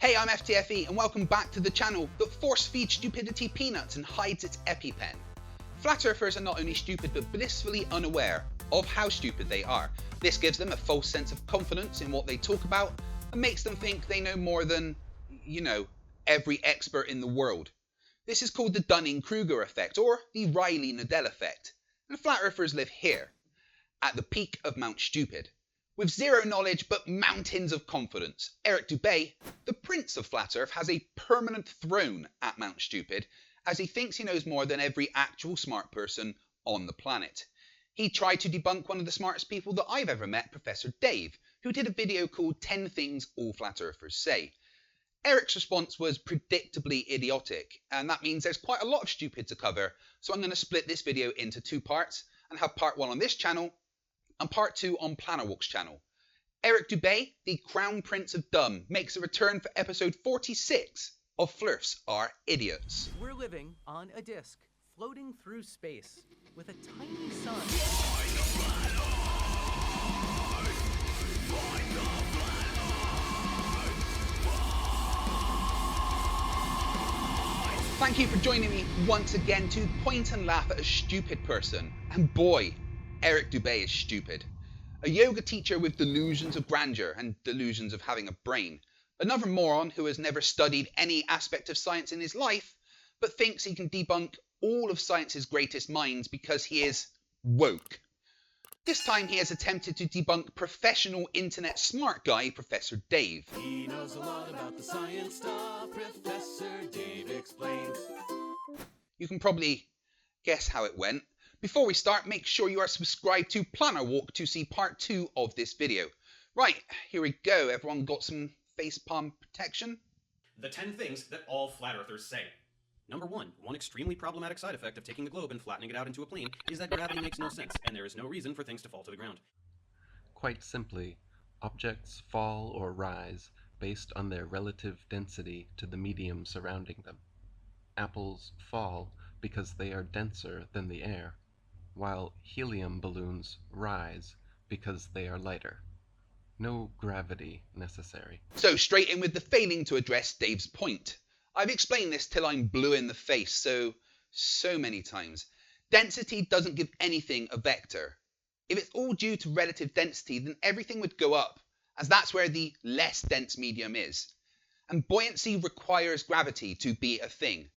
Hey, I'm FTFE and welcome back to the channel that force feeds stupidity peanuts and hides its EpiPen. Flat earthers are not only stupid but blissfully unaware of how stupid they are. This gives them a false sense of confidence in what they talk about and makes them think they know more than, every expert in the world. This is called the Dunning-Kruger effect or the Riley-Nadell effect. And flat earthers live here, at the peak of Mount Stupid. With zero knowledge but mountains of confidence, Eric Dubay, the prince of flat earth, has a permanent throne at Mount Stupid as he thinks he knows more than every actual smart person on the planet. He tried to debunk one of the smartest people that I've ever met, Professor Dave, who did a video called 10 Things All Flat Earthers Say. Eric's response was predictably idiotic, and that means there's quite a lot of stupid to cover, so I'm going to split this video into two parts and have part 1 on this channel and part 2 on Planarwalk's channel. Eric Dubay, the Crown Prince of Dumb, makes a return for episode 46 of Flerfs Are Idiots. We're living on a disc, floating through space, with a tiny sun. Thank you for joining me once again to point and laugh at a stupid person. And boy, Eric Dubay is stupid. A yoga teacher with delusions of grandeur and delusions of having a brain. Another moron who has never studied any aspect of science in his life, but thinks he can debunk all of science's greatest minds because he is woke. This time he has attempted to debunk professional internet smart guy Professor Dave. He knows a lot about the science stuff, Professor Dave explains. You can probably guess how it went. Before we start, make sure you are subscribed to Planarwalk to see part 2 of this video. Right, here we go. Everyone got some facepalm protection? The 10 things that all flat earthers say. Number 1. One extremely problematic side effect of taking the globe and flattening it out into a plane is that gravity makes no sense, and there is no reason for things to fall to the ground. Quite simply, objects fall or rise based on their relative density to the medium surrounding them. Apples fall because they are denser than the air, while helium balloons rise because they are lighter. No gravity necessary. So straight in with the failing to address Dave's point. I've explained this till I'm blue in the face so many times. Density doesn't give anything a vector. If it's all due to relative density, then everything would go up, as that's where the less dense medium is. And buoyancy requires gravity to be a thing.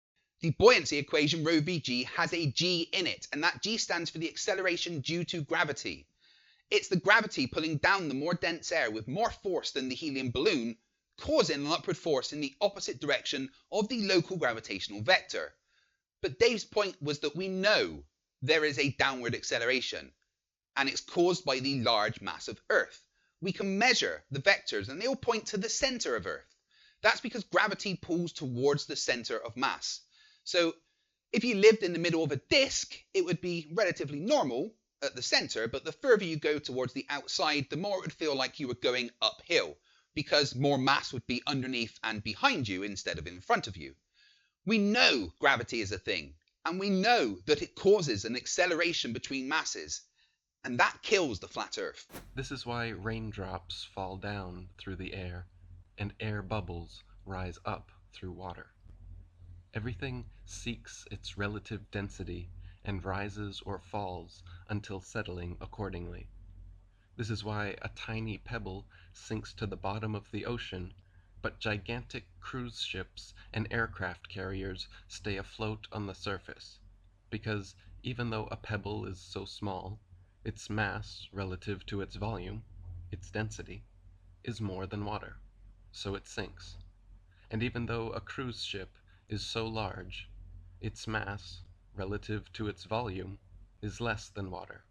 The buoyancy equation rho vg has a g in it, and that g stands for the acceleration due to gravity. It's the gravity pulling down the more dense air with more force than the helium balloon, causing an upward force in the opposite direction of the local gravitational vector. But Dave's point was that we know there is a downward acceleration, and it's caused by the large mass of Earth. We can measure the vectors, and they all point to the centre of Earth. That's because gravity pulls towards the centre of mass. So if you lived in the middle of a disk, it would be relatively normal at the centre, but the further you go towards the outside, the more it would feel like you were going uphill, because more mass would be underneath and behind you instead of in front of you. We know gravity is a thing, and we know that it causes an acceleration between masses, and that kills the flat Earth. This is why raindrops fall down through the air, and air bubbles rise up through water. Everything seeks its relative density and rises or falls until settling accordingly. This is why a tiny pebble sinks to the bottom of the ocean, but gigantic cruise ships and aircraft carriers stay afloat on the surface, because even though a pebble is so small, its mass relative to its volume, its density, is more than water, so it sinks. And even though a cruise ship is so large, its mass relative to its volume is less than water,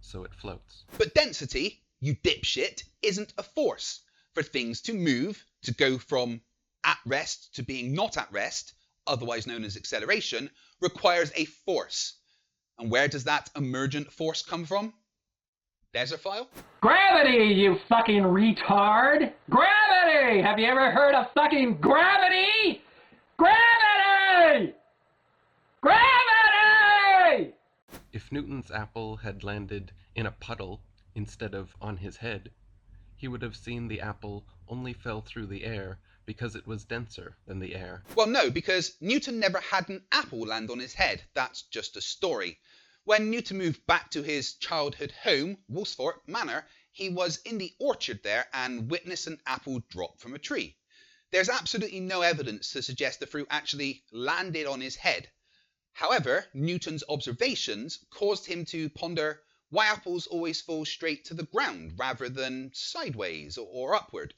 so it floats. But density, you dipshit, isn't a force. For things to move, to go from at rest to being not at rest, otherwise known as acceleration, requires a force. And where does that emergent force come from? Desert Gravity, you fucking retard! Gravity! Have you ever heard of fucking gravity? Gravity! Gravity! If Newton's apple had landed in a puddle instead of on his head, he would have seen the apple only fell through the air because it was denser than the air. Well, no, because Newton never had an apple land on his head. That's just a story. When Newton moved back to his childhood home, Woolsthorpe Manor, he was in the orchard there and witnessed an apple drop from a tree. There's absolutely no evidence to suggest the fruit actually landed on his head. However, Newton's observations caused him to ponder why apples always fall straight to the ground rather than sideways or upward,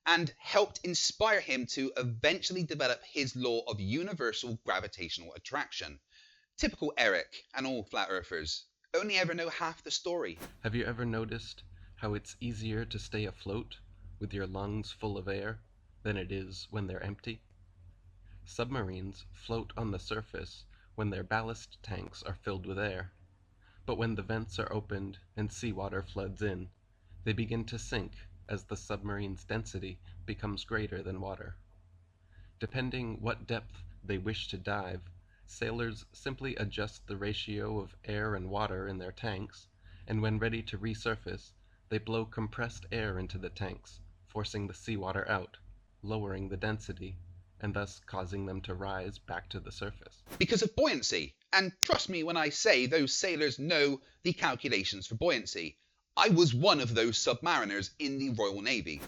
and helped inspire him to eventually develop his law of universal gravitational attraction. Typical Eric and all flat earthers only ever know half the story. Have you ever noticed how it's easier to stay afloat with your lungs full of air than it is when they're empty? Submarines float on the surface when their ballast tanks are filled with air, but when the vents are opened and seawater floods in, they begin to sink as the submarine's density becomes greater than water. Depending what depth they wish to dive, sailors simply adjust the ratio of air and water in their tanks, and when ready to resurface, they blow compressed air into the tanks, forcing the seawater out, lowering the density, and thus causing them to rise back to the surface. Because of buoyancy. And trust me when I say those sailors know the calculations for buoyancy. I was one of those submariners in the Royal Navy.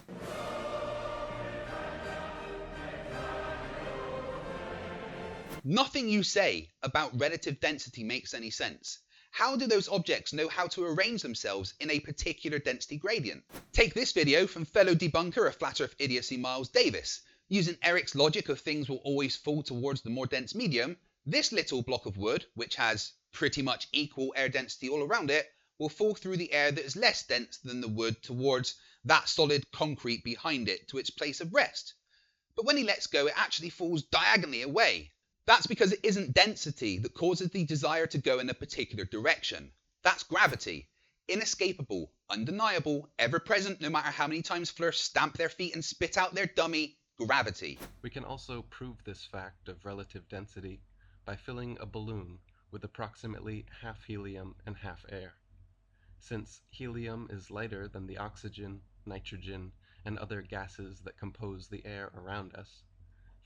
Nothing you say about relative density makes any sense. How do those objects know how to arrange themselves in a particular density gradient? Take this video from fellow debunker of Flat Earth Idiocy Miles Davis. Using Eric's logic of things will always fall towards the more dense medium, this little block of wood, which has pretty much equal air density all around it, will fall through the air that is less dense than the wood towards that solid concrete behind it to its place of rest. But when he lets go, it actually falls diagonally away. That's because it isn't density that causes the desire to go in a particular direction. That's gravity. Inescapable, undeniable, ever-present no matter how many times Flerfs stamp their feet and spit out their dummy, gravity. We can also prove this fact of relative density by filling a balloon with approximately half helium and half air. Since helium is lighter than the oxygen, nitrogen, and other gases that compose the air around us,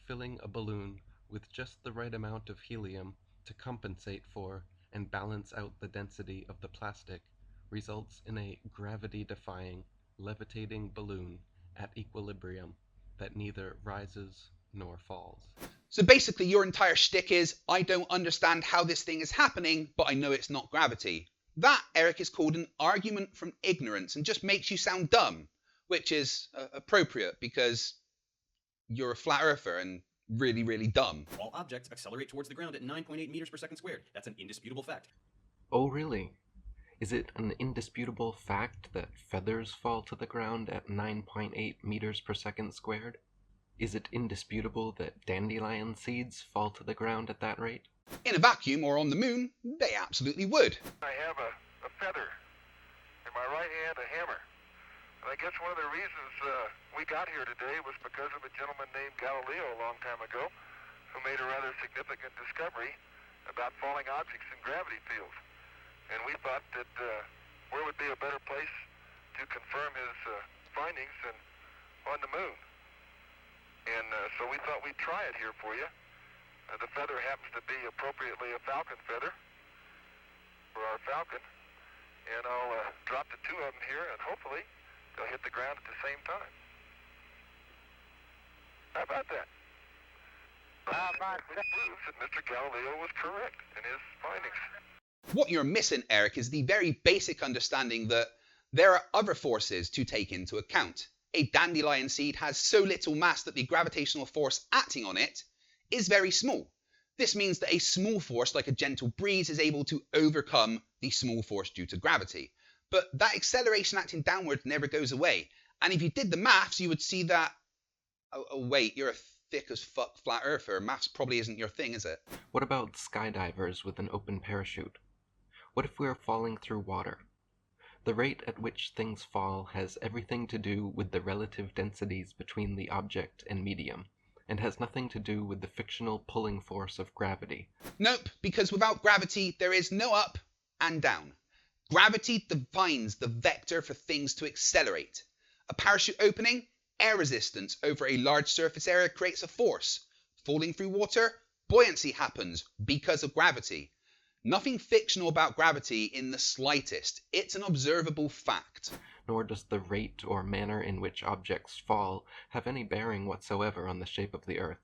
filling a balloon with just the right amount of helium to compensate for and balance out the density of the plastic results in a gravity-defying, levitating balloon at equilibrium that neither rises nor falls. So basically your entire shtick is, I don't understand how this thing is happening, but I know it's not gravity. That, Eric, is called an argument from ignorance and just makes you sound dumb, which is appropriate because you're a flat earther and really, really dumb. All objects accelerate towards the ground at 9.8 meters per second squared. That's an indisputable fact. Oh, really? Is it an indisputable fact that feathers fall to the ground at 9.8 meters per second squared? Is it indisputable that dandelion seeds fall to the ground at that rate? In a vacuum or on the moon, they absolutely would. I have a feather. In my right hand, a hammer. And I guess one of the reasons we got here today was because of a gentleman named Galileo a long time ago who made a rather significant discovery about falling objects in gravity fields. And we thought that where would be a better place to confirm his findings than on the moon. And so we thought we'd try it here for you. The feather happens to be appropriately a falcon feather for our falcon. And I'll drop the two of them here, and hopefully they'll hit the ground at the same time. How about that? Which proves that Mr. Galileo was correct in his findings. What you're missing, Eric, is the very basic understanding that there are other forces to take into account. A dandelion seed has so little mass that the gravitational force acting on it is very small. This means that a small force like a gentle breeze is able to overcome the small force due to gravity. But that acceleration acting downward never goes away. And if you did the maths, you would see that... Oh wait, you're a thick as fuck flat earther. Maths probably isn't your thing, is it? What about skydivers with an open parachute? What if we're falling through water? The rate at which things fall has everything to do with the relative densities between the object and medium, and has nothing to do with the fictional pulling force of gravity. Nope, because without gravity, there is no up and down. Gravity defines the vector for things to accelerate. A parachute opening air resistance over a large surface area creates a force. Falling through water, buoyancy happens because of gravity. Nothing fictional about gravity in the slightest. It's an observable fact. Nor does the rate or manner in which objects fall have any bearing whatsoever on the shape of the Earth.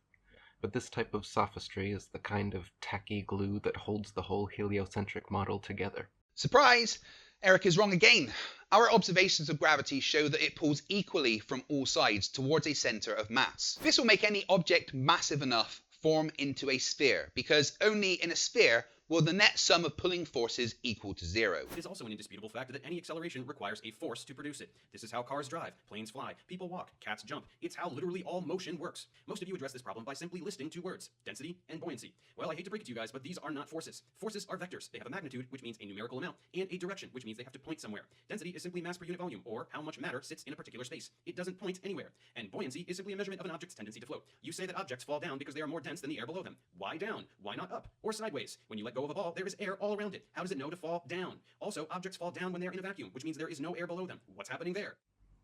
But this type of sophistry is the kind of tacky glue that holds the whole heliocentric model together. Surprise! Eric is wrong again. Our observations of gravity show that it pulls equally from all sides towards a centre of mass. This will make any object massive enough form into a sphere, because only in a sphere will the net sum of pulling forces equal to zero. It is also an indisputable fact that any acceleration requires a force to produce it. This is how cars drive, planes fly, people walk, cats jump. It's how literally all motion works. Most of you address this problem by simply listing two words, density and buoyancy. Well, I hate to break it to you guys, but these are not forces. Forces are vectors. They have a magnitude, which means a numerical amount, and a direction, which means they have to point somewhere. Density is simply mass per unit volume, or how much matter sits in a particular space. It doesn't point anywhere. And buoyancy is simply a measurement of an object's tendency to float. You say that objects fall down because they are more dense than the air below them. Why down? Why not up? Or sideways? When you let go of a ball, there is air all around it. How does it know to fall down? Also, objects fall down when they're in a vacuum, which means there is no air below them. What's happening there?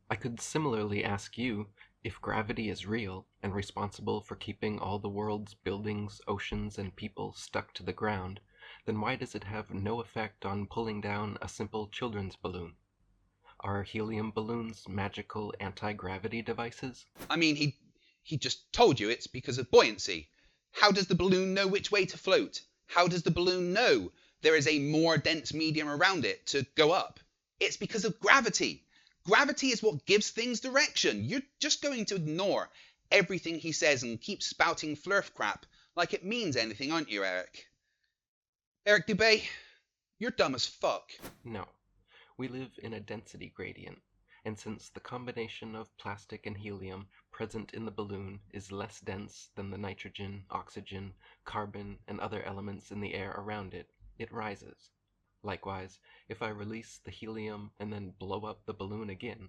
I could similarly ask you, if gravity is real and responsible for keeping all the world's buildings, oceans, and people stuck to the ground, then why does it have no effect on pulling down a simple children's balloon? Are helium balloons magical anti-gravity devices? I mean, he just told you it's because of buoyancy. How does the balloon know which way to float? How does the balloon know there is a more dense medium around it to go up? It's because of gravity. Gravity is what gives things direction. You're just going to ignore everything he says and keep spouting Flerf crap like it means anything, aren't you, Eric? Eric Dubay, you're dumb as fuck. No. We live in a density gradient, and since the combination of plastic and helium present in the balloon is less dense than the nitrogen, oxygen, carbon, and other elements in the air around it, it rises. Likewise, if I release the helium and then blow up the balloon again,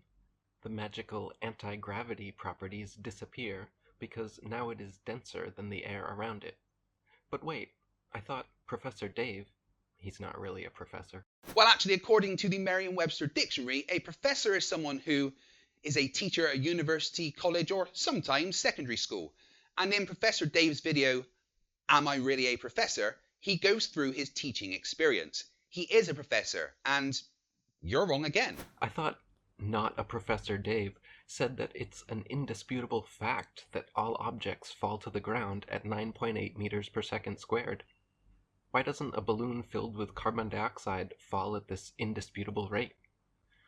the magical anti-gravity properties disappear because now it is denser than the air around it. But wait, I thought Professor Dave, he's not really a professor. Well, actually, according to the Merriam-Webster Dictionary, a professor is someone who is a teacher at a university, college, or sometimes secondary school. And in Professor Dave's video, Am I Really a Professor?, he goes through his teaching experience. He is a professor, and you're wrong again. I thought Not a Professor Dave said that it's an indisputable fact that all objects fall to the ground at 9.8 meters per second squared. Why doesn't a balloon filled with carbon dioxide fall at this indisputable rate?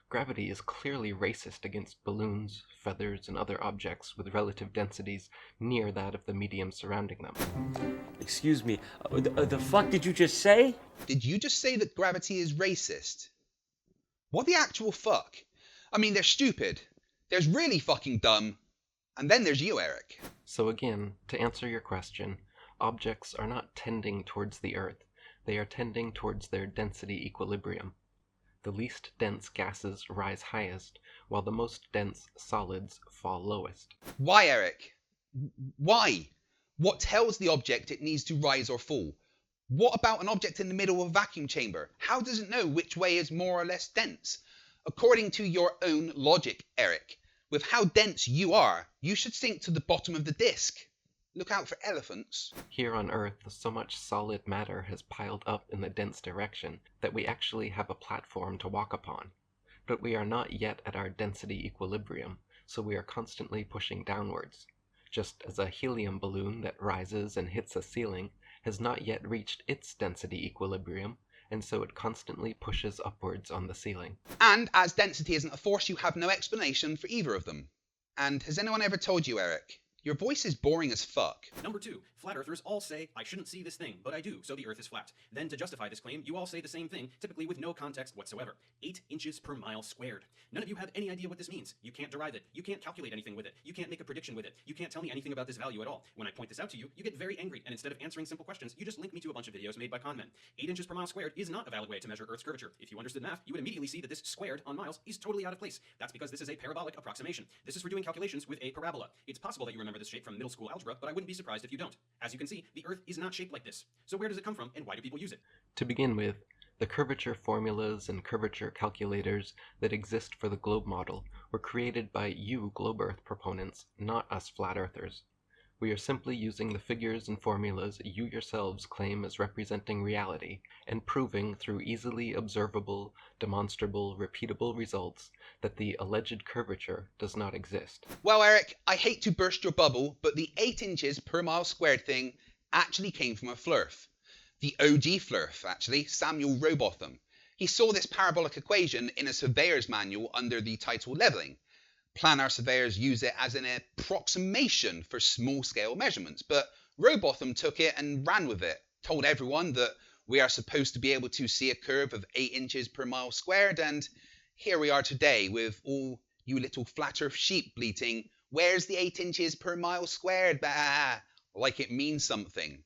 Gravity is clearly racist against balloons, feathers, and other objects with relative densities near that of the medium surrounding them. Excuse me, the fuck did you just say? Did you just say that gravity is racist? What the actual fuck? I mean, they're stupid. There's really fucking dumb. And then there's you, Eric. So again, to answer your question, objects are not tending towards the Earth. They are tending towards their density equilibrium. The least dense gases rise highest, while the most dense solids fall lowest. Why, Eric? Why? What tells the object it needs to rise or fall? What about an object in the middle of a vacuum chamber? How does it know which way is more or less dense? According to your own logic, Eric, with how dense you are, you should sink to the bottom of the disk. Look out for elephants. Here on Earth, so much solid matter has piled up in the dense direction that we actually have a platform to walk upon. But we are not yet at our density equilibrium, so we are constantly pushing downwards. Just as a helium balloon that rises and hits a ceiling has not yet reached its density equilibrium, and so it constantly pushes upwards on the ceiling. And as density isn't a force, you have no explanation for either of them. And has anyone ever told you, Eric? Your voice is boring as fuck. Number 2, flat earthers all say, I shouldn't see this thing, but I do, so the earth is flat. Then to justify this claim, you all say the same thing, typically with no context whatsoever. 8 inches per mile squared. None of you have any idea what this means. You can't derive it. You can't calculate anything with it. You can't make a prediction with it. You can't tell me anything about this value at all. When I point this out to you, you get very angry, and instead of answering simple questions, you just link me to a bunch of videos made by con men. 8 inches per mile squared is not a valid way to measure Earth's curvature. If you understood math, you would immediately see that this squared on miles is totally out of place. That's because this is a parabolic approximation. This is for doing calculations with a parabola. It's possible that you remember this shape from middle school algebra, but I wouldn't be surprised if you don't. As you can see, the Earth is not shaped like this. So where does it come from, and why do people use it? To begin with, The curvature formulas and curvature calculators that exist for the globe model were created by you globe Earth proponents, not us flat earthers. We are simply using the figures and formulas you yourselves claim as representing reality, and proving through easily observable, demonstrable, repeatable results that the alleged curvature does not exist. Well, Eric, I hate to burst your bubble, but the 8 inches per mile squared thing actually came from a Flerf. The OG Flerf, actually, Samuel Rowbotham. He saw this parabolic equation in a surveyor's manual under the title Levelling. Planar surveyors use it as an approximation for small-scale measurements, but Rowbotham took it and ran with it, told everyone that we are supposed to be able to see a curve of 8 inches per mile squared, and here we are today with all you little flat earth sheep bleating, "Where's the 8 inches per mile squared? Bah!" like it means something.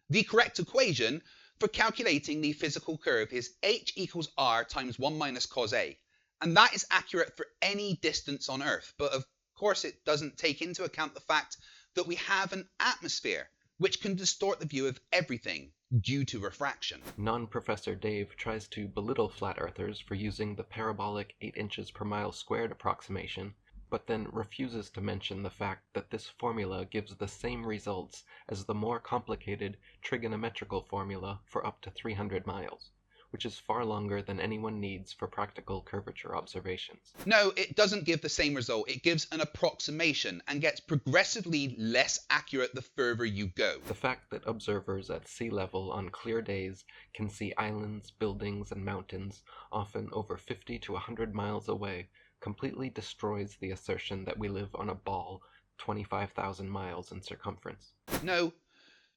The correct equation for calculating the physical curve is h equals r times 1 minus cos a. And that is accurate for any distance on Earth, but of course it doesn't take into account the fact that we have an atmosphere, which can distort the view of everything due to refraction. Non-Professor Dave tries to belittle flat earthers for using the parabolic 8 inches per mile squared approximation, but then refuses to mention the fact that this formula gives the same results as the more complicated trigonometrical formula for up to 300 miles. Which is far longer than anyone needs for practical curvature observations. No, it doesn't give the same result. It gives an approximation and gets progressively less accurate the further you go. The fact that observers at sea level on clear days can see islands, buildings, and mountains, often over 50 to 100 miles away, completely destroys the assertion that we live on a ball 25,000 miles in circumference. No,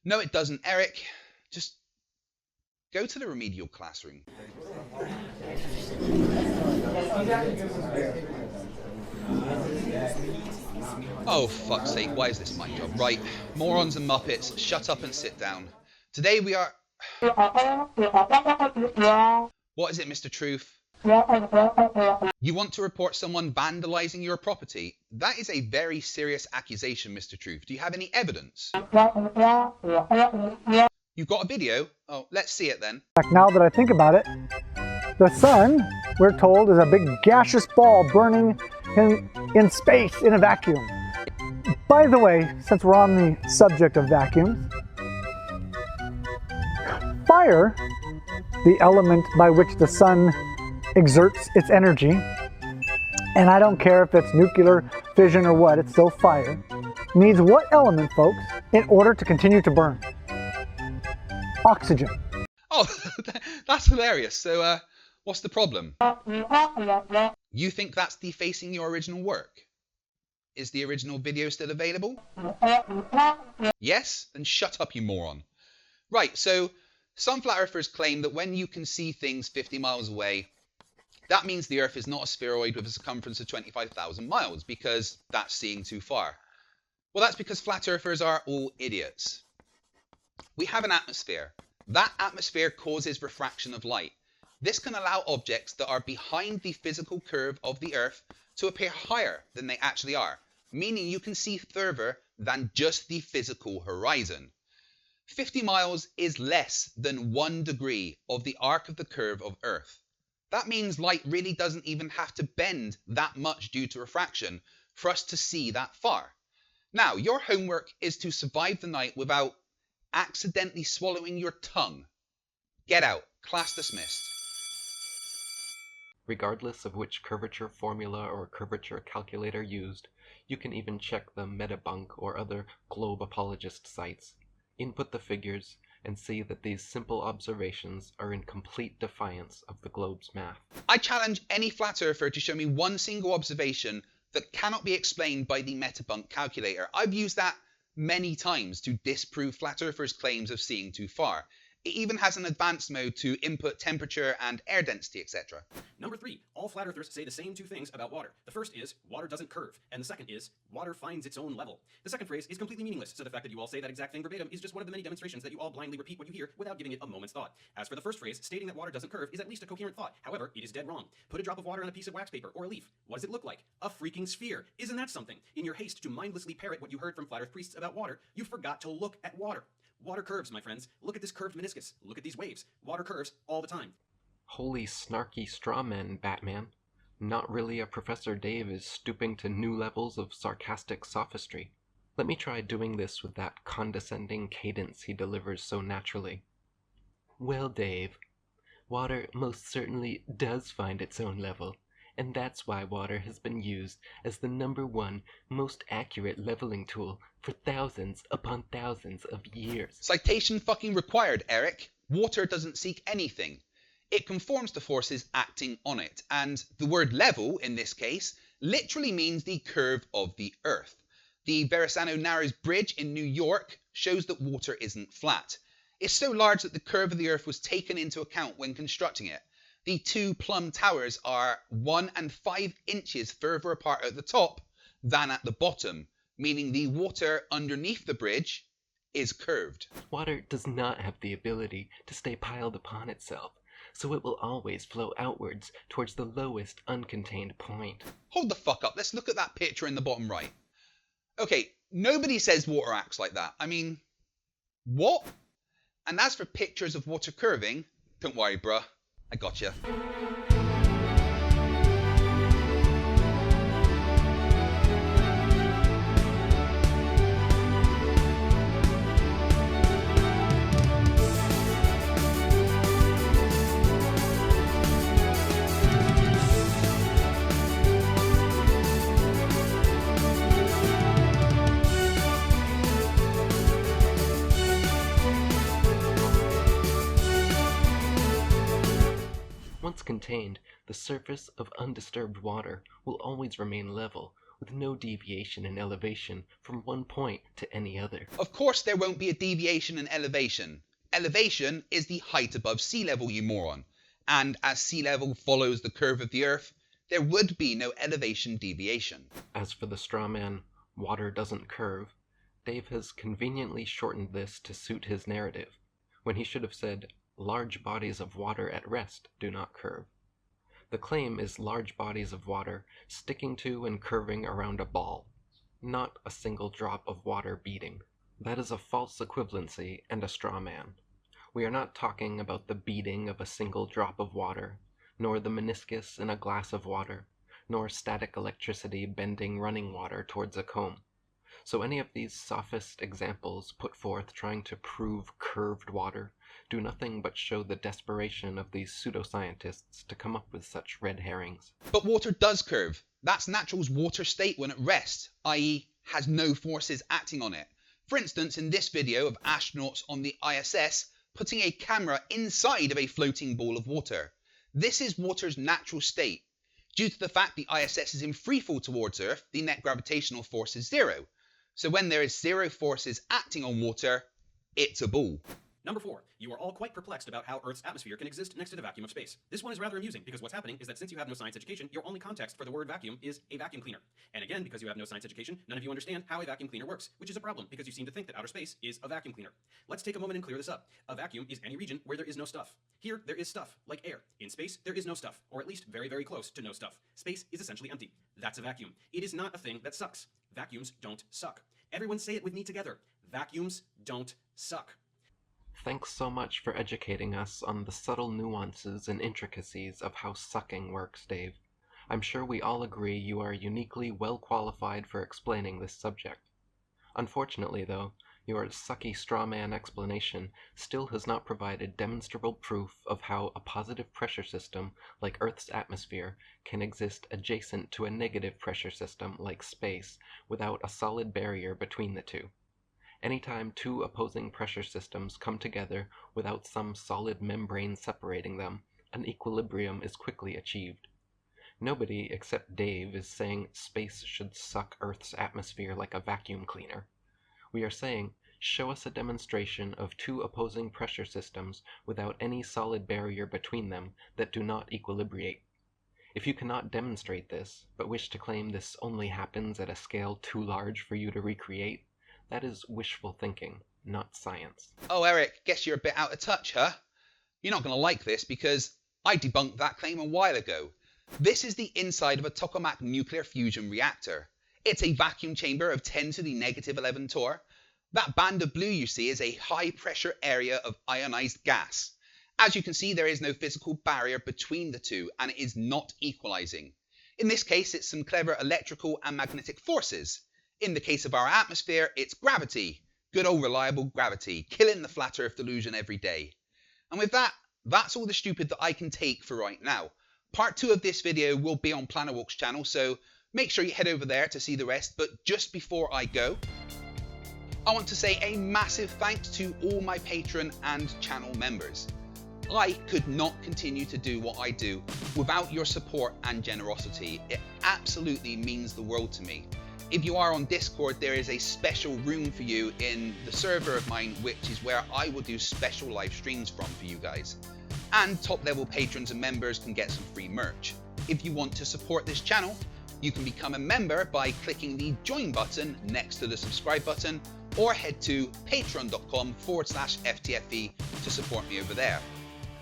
it doesn't, Eric. Just go to the remedial classroom. Oh, fuck's sake, why is this my job? Right, morons and muppets, shut up and sit down. Today we are... What is it, Mr. Truth? You want to report someone vandalizing your property? That is a very serious accusation, Mr. Truth. Do you have any evidence? You've got a video? Oh, let's see it then. Now that I think about it, the sun, we're told, is a big gaseous ball burning in space in a vacuum. By the way, since we're on the subject of vacuums, fire, the element by which the sun exerts its energy, and I don't care if it's nuclear fission or what, it's still fire, needs what element, folks, in order to continue to burn? Oxygen. Oh, that's hilarious. So, what's the problem? You think that's defacing your original work? Is the original video still available? Yes? Then shut up, you moron. Right, so some flat earthers claim that when you can see things 50 miles away, that means the Earth is not a spheroid with a circumference of 25,000 miles, because that's seeing too far. Well, that's because flat earthers are all idiots. We have an atmosphere. That atmosphere causes refraction of light. This can allow objects that are behind the physical curve of the Earth to appear higher than they actually are, meaning you can see further than just the physical horizon. 50 miles is less than 1 degree of the arc of the curve of Earth. That means light really doesn't even have to bend that much due to refraction for us to see that far. Now, your homework is to survive the night without accidentally swallowing your tongue. Get out. Class dismissed. Regardless of which curvature formula or curvature calculator used, you can even check the Debunk or other globe apologist sites, input the figures, and see that these simple observations are in complete defiance of the globe's math. I challenge any flat earther to show me one single observation that cannot be explained by the Debunk calculator. I've used that many times to disprove flat earthers' claims of seeing too far. It even has an advanced mode to input temperature and air density, etc. Number 3, all flat earthers say the same two things about water. The first is, water doesn't curve, and the second is, water finds its own level. The second phrase is completely meaningless, so the fact that you all say that exact thing verbatim is just one of the many demonstrations that you all blindly repeat what you hear without giving it a moment's thought. As for the first phrase, stating that water doesn't curve is at least a coherent thought. However, it is dead wrong. Put a drop of water on a piece of wax paper or a leaf. What does it look like? A freaking sphere. Isn't that something? In your haste to mindlessly parrot what you heard from flat earth priests about water, you forgot to look at water. Water curves, my friends. Look at this curved meniscus. Look at these waves. Water curves all the time. Holy snarky strawmen, Batman. Not really a Professor Dave is stooping to new levels of sarcastic sophistry. Let me try doing this with that condescending cadence he delivers so naturally. Well, Dave, water most certainly does find its own level, and that's why water has been used as the #1 most accurate leveling tool for thousands upon thousands of years. Citation fucking required, Eric. Water doesn't seek anything. It conforms to forces acting on it, and the word level, in this case, literally means the curve of the Earth. The Verrazano Narrows Bridge in New York shows that water isn't flat. It's so large that the curve of the Earth was taken into account when constructing it. The two plumb towers are 1 and 5 inches further apart at the top than at the bottom, meaning the water underneath the bridge is curved. Water does not have the ability to stay piled upon itself, so it will always flow outwards towards the lowest uncontained point. Hold the fuck up, let's look at that picture in the bottom right. Okay, nobody says water acts like that. I mean, what? And as for pictures of water curving, don't worry, bruh. I gotcha. Once contained, the surface of undisturbed water will always remain level, with no deviation in elevation from one point to any other. Of course there won't be a deviation in elevation. Elevation is the height above sea level, you moron. And as sea level follows the curve of the Earth, there would be no elevation deviation. As for the straw man, water doesn't curve, Dave has conveniently shortened this to suit his narrative, when he should have said, large bodies of water at rest do not curve. The claim is large bodies of water sticking to and curving around a ball, not a single drop of water beating. That is a false equivalency and a straw man. We are not talking about the beating of a single drop of water, nor the meniscus in a glass of water, nor static electricity bending running water towards a comb. So any of these sophist examples put forth trying to prove curved water do nothing but show the desperation of these pseudoscientists to come up with such red herrings. But water does curve. That's natural's water state when at rest, i.e. has no forces acting on it. For instance, in this video of astronauts on the ISS putting a camera inside of a floating ball of water. This is water's natural state. Due to the fact the ISS is in freefall towards Earth, the net gravitational force is 0. So when there is 0 forces acting on water, it's a ball. Number 4. You are all quite perplexed about how Earth's atmosphere can exist next to the vacuum of space. This one is rather amusing because what's happening is that since you have no science education, your only context for the word vacuum is a vacuum cleaner. And again, because you have no science education, none of you understand how a vacuum cleaner works, which is a problem because you seem to think that outer space is a vacuum cleaner. Let's take a moment and clear this up. A vacuum is any region where there is no stuff. Here, there is stuff, like air. In space, there is no stuff, or at least very, very close to no stuff. Space is essentially empty. That's a vacuum. It is not a thing that sucks. Vacuums don't suck. Everyone say it with me together. Vacuums don't suck. Thanks so much for educating us on the subtle nuances and intricacies of how sucking works, Dave. I'm sure we all agree you are uniquely well qualified for explaining this subject. Unfortunately, though, your sucky straw man explanation still has not provided demonstrable proof of how a positive pressure system like Earth's atmosphere can exist adjacent to a negative pressure system like space without a solid barrier between the two. Anytime two opposing pressure systems come together without some solid membrane separating them, an equilibrium is quickly achieved. Nobody except Dave is saying space should suck Earth's atmosphere like a vacuum cleaner. We are saying, show us a demonstration of two opposing pressure systems without any solid barrier between them that do not equilibrate. If you cannot demonstrate this, but wish to claim this only happens at a scale too large for you to recreate, that is wishful thinking, not science. Oh, Eric, guess you're a bit out of touch, huh? You're not going to like this because I debunked that claim a while ago. This is the inside of a tokamak nuclear fusion reactor. It's a vacuum chamber of 10 to the negative 11 torr. That band of blue you see is a high pressure area of ionized gas. As you can see, there is no physical barrier between the two, and it is not equalizing. In this case, it's some clever electrical and magnetic forces. In the case of our atmosphere, it's gravity. Good old reliable gravity, killing the flat earth delusion every day. And with that, that's all the stupid that I can take for right now. Part 2 of this video will be on Planetwalk's channel, so make sure you head over there to see the rest. But just before I go, I want to say a massive thanks to all my Patreon and channel members. I could not continue to do what I do without your support and generosity. It absolutely means the world to me. If you are on Discord, there is a special room for you in the server of mine, which is where I will do special live streams from for you guys. And top level patrons and members can get some free merch. If you want to support this channel, you can become a member by clicking the join button next to the subscribe button, or head to patreon.com/FTFE to support me over there.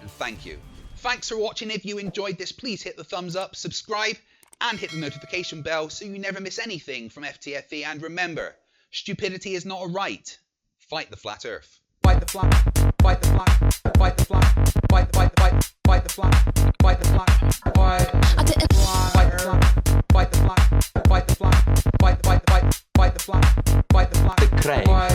And thank you. Thanks for watching. If you enjoyed this, please hit the thumbs up, subscribe, and hit the notification bell so you never miss anything from FTFE. And remember, stupidity is not a right. Fight the flat earth. Fight the flat, fight the flat, fight the flat, fight the flat, fight the flat, fight the flat, fight the flat, fight the flat, fight the flat, fight the flat, fight the flat, fight the flat, fight the flat, fight the flat.